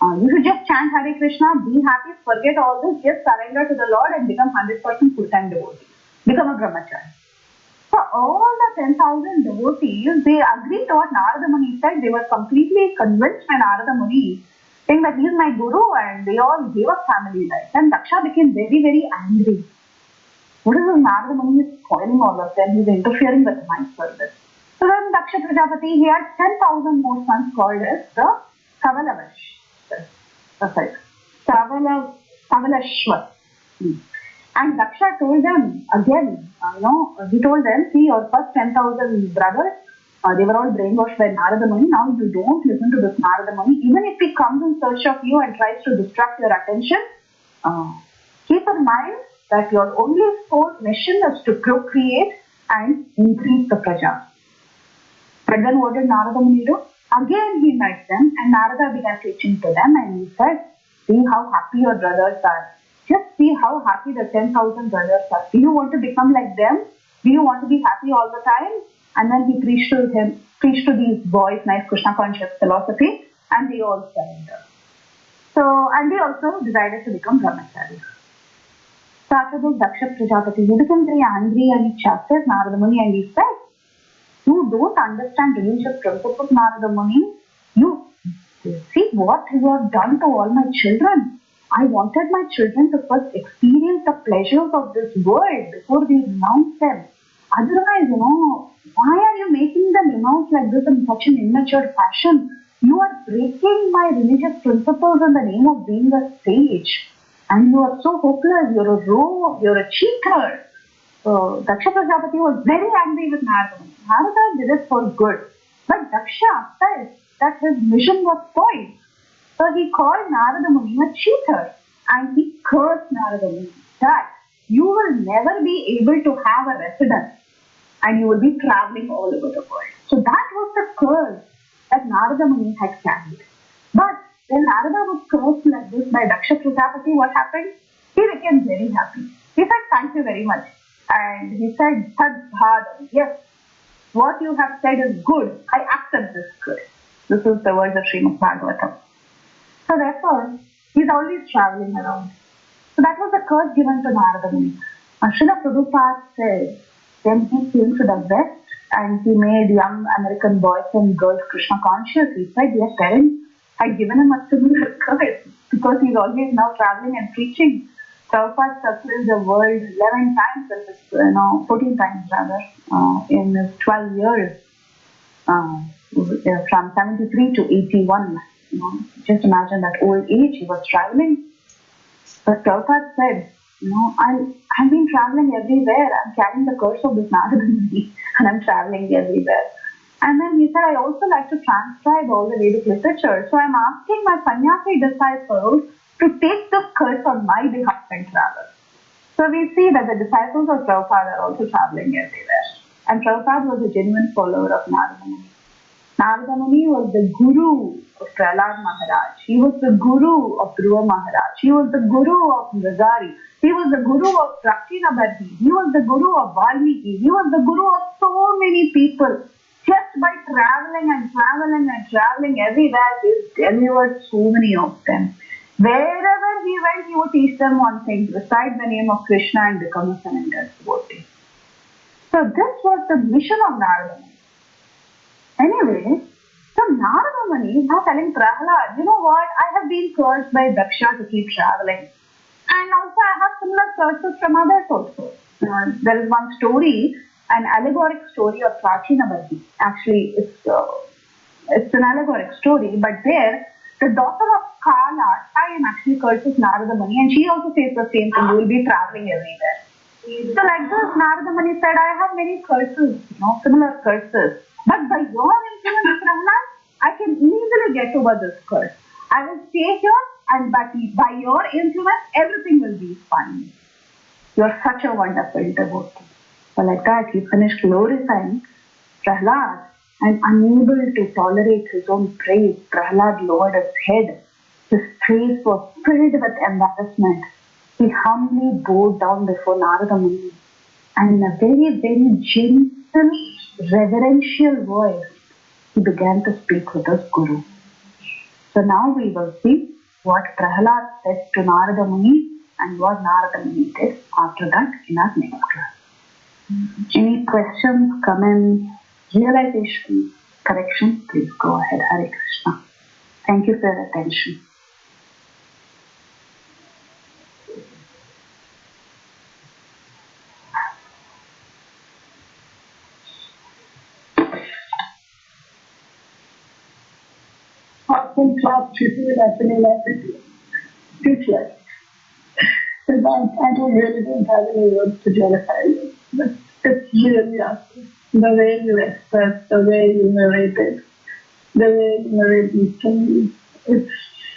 You should just chant Hare Krishna, be happy, forget all this, just surrender to the Lord and become 100% full-time devotee. Become a brahmachari. So all the 10,000 devotees, they agreed to what Narada Muni said. They were completely convinced by Narada Muni, saying that he is my guru, and they all gave up family life. And Daksha became very, very angry. What is this Narada Muni is spoiling all of them? He is interfering with my service. So then Daksha Prajapati, he had 10,000 more sons called as the Savalashwar. And Daksha told them again, he told them, see, your first 10,000 brothers, they were all brainwashed by Narada Muni. Now you don't listen to this Narada Muni. Even if he comes in search of you and tries to distract your attention, keep in mind that your only sole mission is to procreate and increase the praja. But then what did Narada Muni do? Again he met them and Narada began preaching to them and he said, see how happy your brothers are. Just see how happy the 10,000 brothers are. Do you want to become like them? Do you want to be happy all the time? And then he preached to these boys nice Krishna conscious philosophy, and they all surrendered. So, and they also decided to become brahmacharis. So after this, Daksha Prajapati, he became very angry and he chastised Narada Muni and he said, you don't understand religious principles, Narada Muni. You see what you have done to all my children. I wanted my children to first experience the pleasures of this world before we renounce them. Otherwise, why are you making them renounce like this in such an immature fashion? You are breaking my religious principles in the name of being a sage. And you are so hopeless, you're a rogue, you're a cheater. So Daksha Prajapati was very angry with Narada. Narada did it for good. But Daksha felt that his mission was spoiled. So he called Narada Muni a cheater and he cursed Narada Muni that you will never be able to have a residence and you will be traveling all over the world. So that was the curse that Narada Muni had carried. But when Narada was cursed like this by Daksha Prajapati, what happened? He became very happy. He said, thank you very much. And he said, Brhad, yes, what you have said is good. I accept this good. This is the words of Srimad Bhagavatam. So therefore, he is always traveling around. So that was the curse given to Narada Muni. Srila Prabhupada said, when he came to the West and he made young American boys and girls Krishna conscious, he said their parents had given him a similar curse. because he's always now traveling and preaching. Prabhupada circled the world 11 times, 14 times rather, in his 12 years, from 73 to 81. Just imagine that old age he was traveling. But Prabhupada said, I've been traveling everywhere. I'm carrying the curse of this Narada Muni and I'm traveling everywhere. And then he said, I also like to transcribe all the Vedic literature. So I'm asking my sannyasi disciples to take this curse on my behalf and travel. So we see that the disciples of Prabhupada are also traveling everywhere. And Prabhupada was a genuine follower of Narada Muni. Narada Muni was the guru of Prahlad Maharaj. He was the guru of Dhruva Maharaj. He was the guru of Mridari. He was the guru of Prachina Bharti. He was the guru of Valmiki. He was the guru of so many people. Just by traveling and traveling and traveling everywhere, he delivered so many of them. Wherever he went, he would teach them one thing: recite the name of Krishna and become a surrendered devotee. So this was the mission of Narada Muni. Anyway, so Narada Muni is now telling Prahlad, you know what? I have been cursed by Daksha to keep traveling. And also I have similar curses from others also. There is one story, an allegoric story of Prachina Bharti. Actually, it's an allegoric story, but there, the daughter of Kala, actually curses Narada Muni, and she also says the same thing: you will be traveling everywhere. So like this, Narada Muni said, I have many curses, similar curses. But by your influence, Prahlad, I can easily get over this curse. I will stay here, and by your influence, everything will be fine. You are such a wonderful devotee. So like that, he finished glorifying Prahlad, and unable to tolerate his own praise, Prahlad lowered his head. His face was filled with embarrassment. He humbly bowed down before Narada Muni, and in a very, very gentle, reverential voice, he began to speak with his Guru. So now we will see what Prahlad said to Narada Muni and what Narada Muni did after that in our next class. Any questions, comments, realization, correction, please go ahead. Hare Krishna. Thank you for your attention. Awesome job, Preethi. Actually, speechless. I really don't have any words to clarify you, but it's really awesome. The way you express, the way you narrated, the way you narrate these stories, it's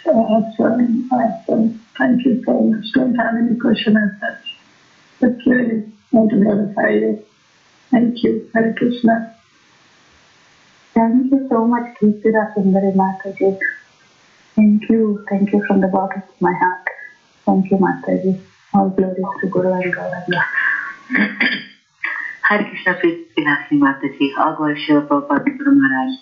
awesome, awesome. Thank you so much. Don't have any question as such. But really want to glorify you. Thank you. Hare Krishna. Thank you so much, Kirtira Sundari Mataji. Thank you from the bottom of my heart. Thank you, Mataji. All glories to Guru and Gauranga. Hare Krishna, Vilasini Mataji. All glories to Prabhupada Guru Maharaj.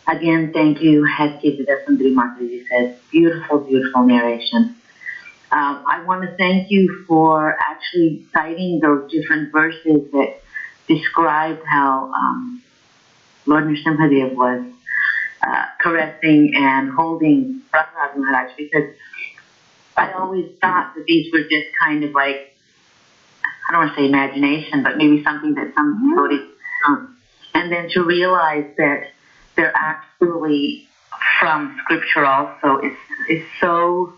Again, thank you, as Kirtira Sundari Mataji said. Beautiful, beautiful narration. I want to thank you for actually citing those different verses that describe how Lord Nrsimhadev was caressing and holding Brihad Maharaj, because I always thought that these were just kind of like, I don't want to say imagination, but maybe something that some devotees and then to realize that they're actually from scripture also is so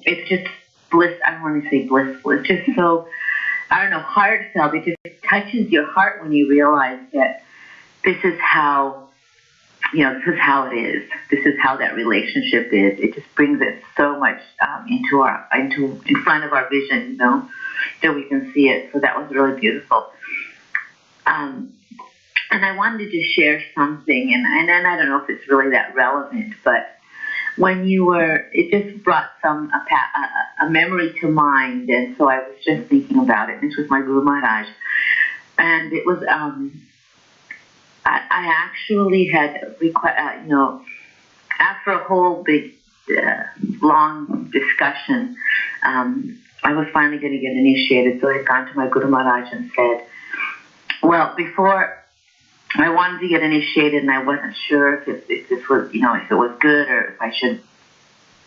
it's just bliss. I don't want to say blissful. It's just so, I don't know, heartfelt. It just touches your heart when you realize that this is how, this is how it is. This is how that relationship is. It just brings it so much in front of our vision, that we can see it. So that was really beautiful. And I wanted to share something, and I don't know if it's really that relevant, but when it just brought a memory to mind, and so I was just thinking about it. This was my Guru Maharaj, and it was I actually had after a whole big long discussion, I was finally going to get initiated. So I had gone to my Guru Maharaj and said, well, before I wanted to get initiated, and I wasn't sure if this was, if it was good or if I should.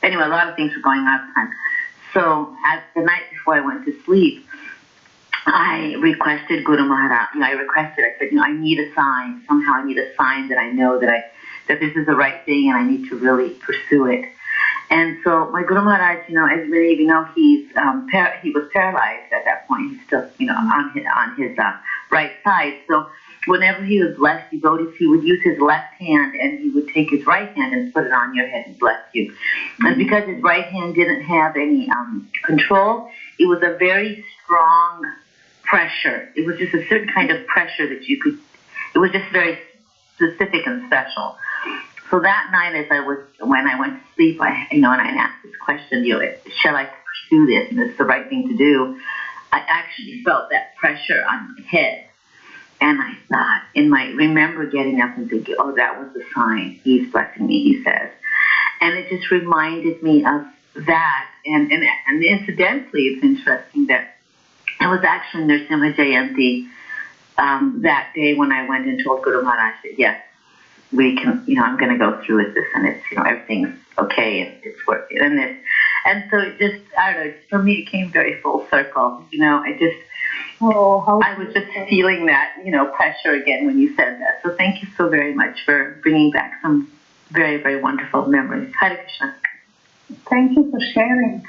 Anyway, a lot of things were going on at the time. So, at the night before I went to sleep, I requested Guru Maharaj. I said, I need a sign. Somehow, I need a sign that I know that this is the right thing, and I need to really pursue it. And so, my Guru Maharaj, as many of you know, he was paralyzed at that point. He's still, on his right side. So, whenever he would bless devotees, he would use his left hand, and he would take his right hand and put it on your head and bless you. And because his right hand didn't have any control, it was a very strong pressure. It was just a certain kind of pressure that it was just very specific and special. So that night, when I went to sleep, and I asked this question, shall I pursue this? And it's the right thing to do. I actually felt that pressure on my head. And I thought, remember getting up and thinking, oh, that was the sign. He's blessing me, he says. And it just reminded me of that. And incidentally, it's interesting that it was actually Nrsimha Jayanti that day when I went and told Guru Maharaj that, yes, we can, I'm going to go through with this, and it's, everything's okay, and it's working. And so it just, I don't know, for me, it came very full circle. I was just feeling that, pressure again when you said that. So thank you so very much for bringing back some very, very wonderful memories. Hare Krishna. Thank you for sharing.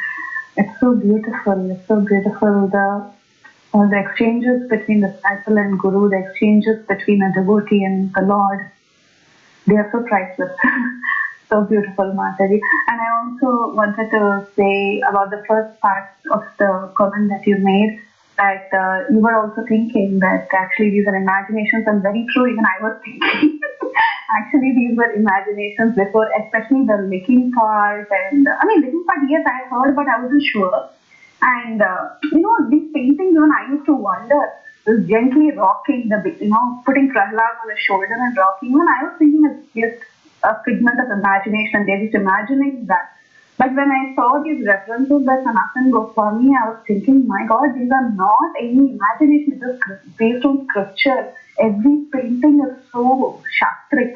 It's so beautiful. It's so beautiful. The exchanges between the disciple and Guru, the exchanges between a devotee and the Lord, they are so priceless. So beautiful, Mataji. And I also wanted to say about the first part of the comment that you made, that you were also thinking that actually these are imaginations, and very true, even I was thinking. Actually, these were imaginations before, especially the licking part. And licking part, yes, I heard, but I wasn't sure. And, these paintings, even I used to wonder, was gently rocking, putting Prahlad on his shoulder and rocking. When I was thinking it's just a figment of imagination, they're just imagining that. But when I saw these references by Sanatana Goswami, I was thinking, my God, these are not any imagination. It is based on scripture. Every painting is so shastric.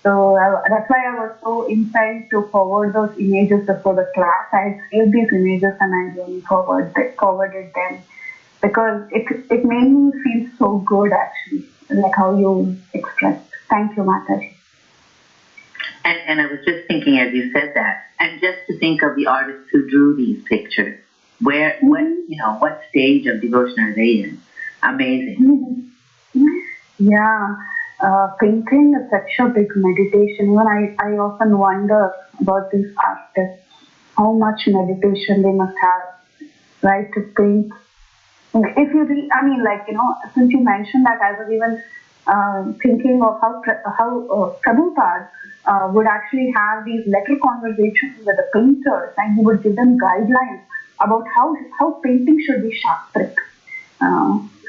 So that's why I was so inclined to forward those images before the class. I saved these images and I really forwarded them, because it made me feel so good, actually, like how you expressed. Thank you, Mataji. And I was just thinking as you said that, and just to think of the artists who drew these pictures, what stage of devotion are they in? Amazing. Yeah, painting is such a big meditation. Even I often wonder about these artists, how much meditation they must have, right, to paint. If you read, since you mentioned that, I was even thinking of how Prabhupada would actually have these letter conversations with the painters, and he would give them guidelines about how painting should be shastric.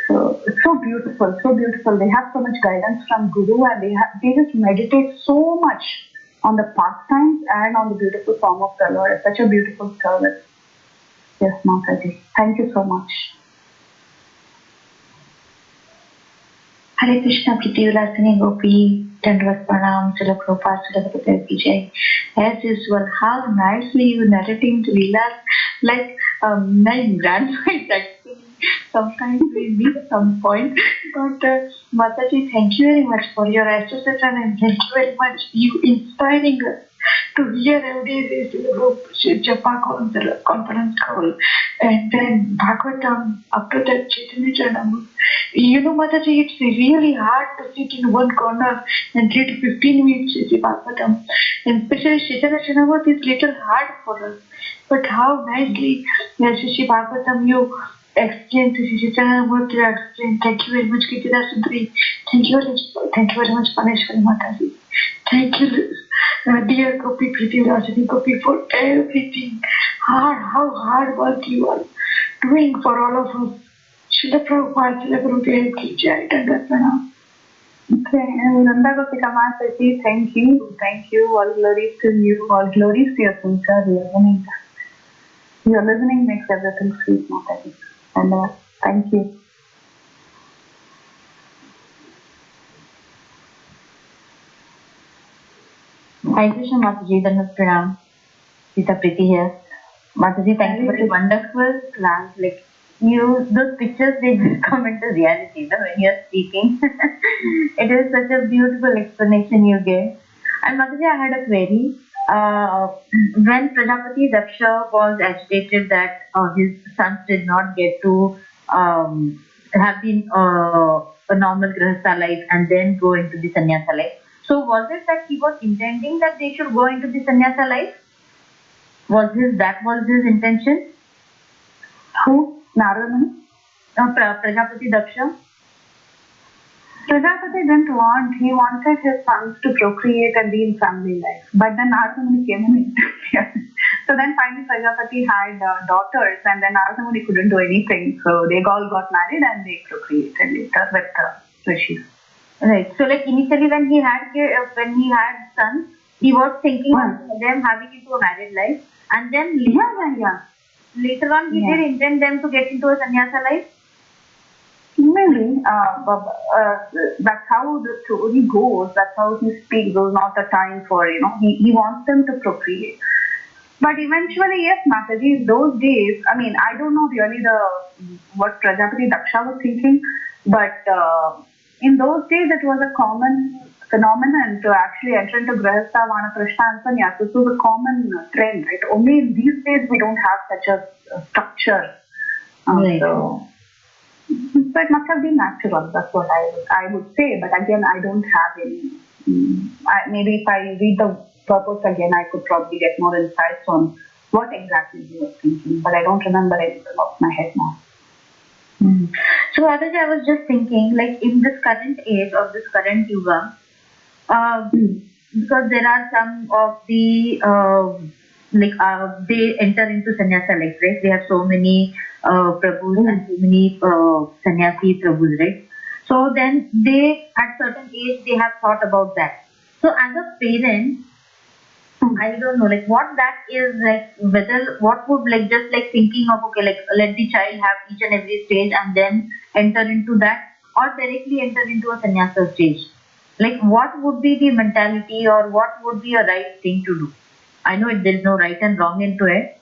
So it's so beautiful, so beautiful. They have so much guidance from Guru, and they just meditate so much on the pastimes and on the beautiful form of the Lord. It's such a beautiful service. Yes, Mataji. Thank you so much. Hare Krishna, Preethi, Vilasini, Gopi, Dandavat Pranam, Srila Prabhupada, Srila Prabhupada Ki Jai. As usual, how nicely you narrating to Leelas, like my grandma is actually. Sometimes we meet some point, but Mataji, thank you very much for your association, and thank you very much, you inspiring us to hear every day this group Japa conference call, and then Bhagavatam, after that Chaitanya Charanam. Mataji, it's really hard to sit in one corner and read 15 minutes Bhagavatam, and especially Chaitanya Charanam is little hard for us. But how nicely Bhagavatam you explain to Chaitanya Mahaprabhu, explain. Thank you very much, Kirtida Sundari. Thank you very much, Paneshwari Mataji. Thank you, dear Gopi, Preethi, Vilasini Gopi, for everything. How hard work you are doing for all of us. Srila Prabhupada, Srila Gurudev Ki Jai, Dandavat Pranam. Okay, and Nanda Gopika Mataji, thank you. Thank you. All glories to you. All glories to your sincere listening. Your listening makes everything sweet, Mataji. And thank you. Hi Krishna Mataji, Dandavat Pranam. Sita Preethi here. Mataji, thank you for the wonderful class. Like those pictures, they just come into reality when you're speaking. It is such a beautiful explanation you gave. And Mataji, I had a query. When Prajapati Daksha was agitated that his sons did not get to have a normal grihastha life and then go into the sannyasa life. So was it that he was intending that they should go into the sannyasa life? That was his intention? Who? Narayana? Prajapati Daksha? Prajapati didn't want, he wanted his sons to procreate and be in family life. But then Narayana came and interfered. So then finally Prajapati had daughters, and then Narayana couldn't do anything. So they all got married and they procreated later with rishis. Right. So like initially when he had sons, he was thinking of them having into a married life, and then later on he did intend them to get into a sannyasa life. Maybe, that's how the story goes. That's how he speaks. There's not a time for, he wants them to procreate. But eventually, yes, Mataji, those days, I mean, I don't know really what Prajapati Daksha was thinking, but in those days it was a common phenomenon to actually enter into Grihastha, Vanaprastha and Sannyasa. This was a common trend, right? Only in these days we don't have such a structure. So it must have been natural. That's what I would say. But again, I don't have any. Maybe if I read the purpose again, I could probably get more insights on what exactly he was thinking. But I don't remember anything off my head now. So Adaji, I was just thinking, like in this current age of this current yuga, because there are some of the they enter into sannyasa life, right? They have so many prabhus and so many sannyasi prabhus, right? So then they, at certain age, they have thought about that. So as a parent, I don't know, like what that is, like whether what would like just like thinking of, okay, like let the child have each and every stage and then enter into that, or directly enter into a sannyasa stage. Like what would be the mentality, or what would be a right thing to do? I know there is no right and wrong into it.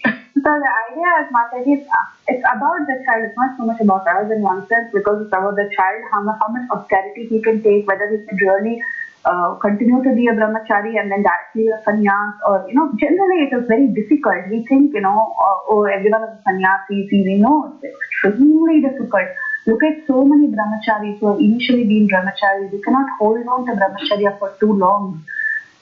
So the idea is, Mataji, it's about the child. It's not so much about us in one sense, because it's about the child, how much austerity he can take, whether he can really continue to be a brahmachari and then directly a sannyas, or generally it is very difficult. We think everyone is a sannyasi, we know it's extremely difficult. Look at so many brahmacharis who have initially been brahmacharis. We cannot hold on to brahmacharya for too long.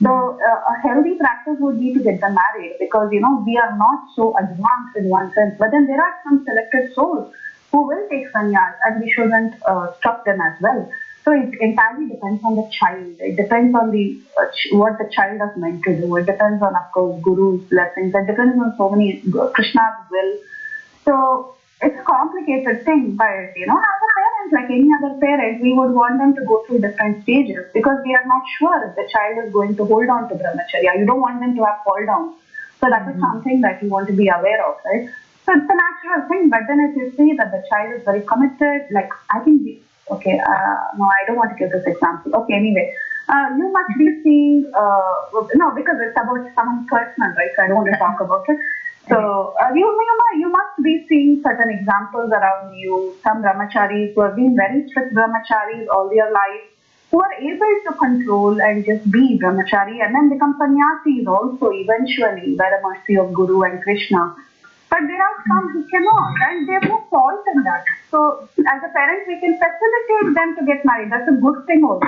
So a healthy practice would be to get them married, because we are not so advanced in one sense. But then there are some selected souls who will take sannyas, and we shouldn't stop them as well. So it entirely depends on the child. It depends on what the child is meant to do. It depends on, of course, Guru's blessings. It depends on so many, Krishna's will. So it's a complicated thing, but as a parent, like any other parent, we would want them to go through different stages, because we are not sure if the child is going to hold on to brahmacharya. You don't want them to have fall down. So that is something that you want to be aware of, right? So it's a natural thing, but then if you see that the child is very committed, like I think, no, I don't want to give this example. Okay, anyway, you must be seeing, because it's about someone personal, right? So I don't want to talk about it. So you must be seeing certain examples around you, some brahmacharis who have been very strict brahmacharis all their life, who are able to control and just be brahmachari and then become sannyasis also eventually by the mercy of Guru and Krishna. But there are some who cannot, and they have no fault in that. So as a parent, we can facilitate them to get married. That's a good thing also.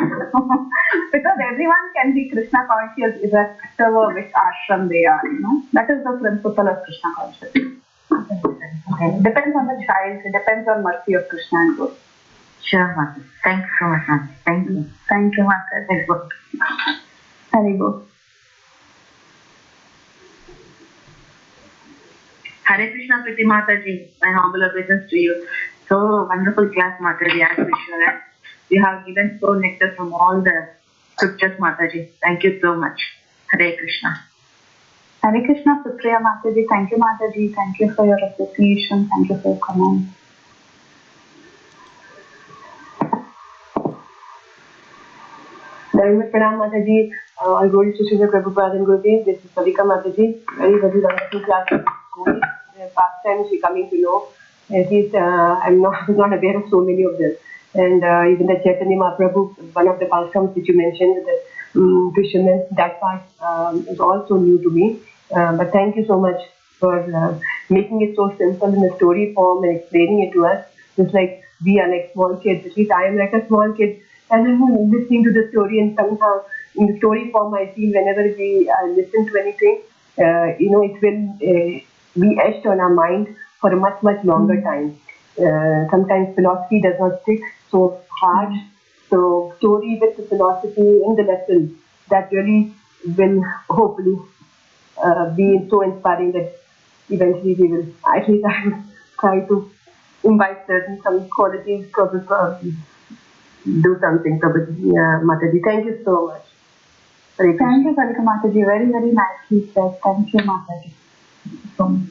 Because everyone can be Krishna conscious irrespective of which ashram they are, That is the principle of Krishna consciousness. Okay. Depends on the child, it depends on mercy of Krishna and Guru. Sure, Mata. Thank you so much, Mata. Thank you. Thank you, Mata. Very good. Very good. Hare Krishna, Preethi Mataji. My humble obeisance to you. So wonderful class, Mataji. I appreciate that. You have given so nectar from all the scriptures, Mataji. Thank you so much. Hare Krishna. Hare Krishna, Supriya Mataji. Thank you, Mataji. Thank you for your appreciation. Thank you for your comment. Pranam Mataji, all glory to Srila Prabhupada and Gurudev. This is Savika Mataji, very wonderful class of stories. Past times we coming to know. At least I'm not aware of so many of them. And even the Chaitanya Mahaprabhu, one of the pastimes which you mentioned, the fishermen, that part is also new to me. But thank you so much for making it so simple in the story form and explaining it to us. Just like we are like small kids. At least I am like a small kid. And I'm listening to the story, and somehow in the story form, I feel whenever we listen to anything, it will be etched on our mind for a much, much longer time. Sometimes philosophy does not stick so hard. So story with the philosophy in the lesson, that really will hopefully be so inspiring that eventually we will, at least I will try to invite some qualities do something, Mataji. Thank you so much. Thank you, Kalika Mataji. Very, very nicely said. Thank you, Mataji. So much.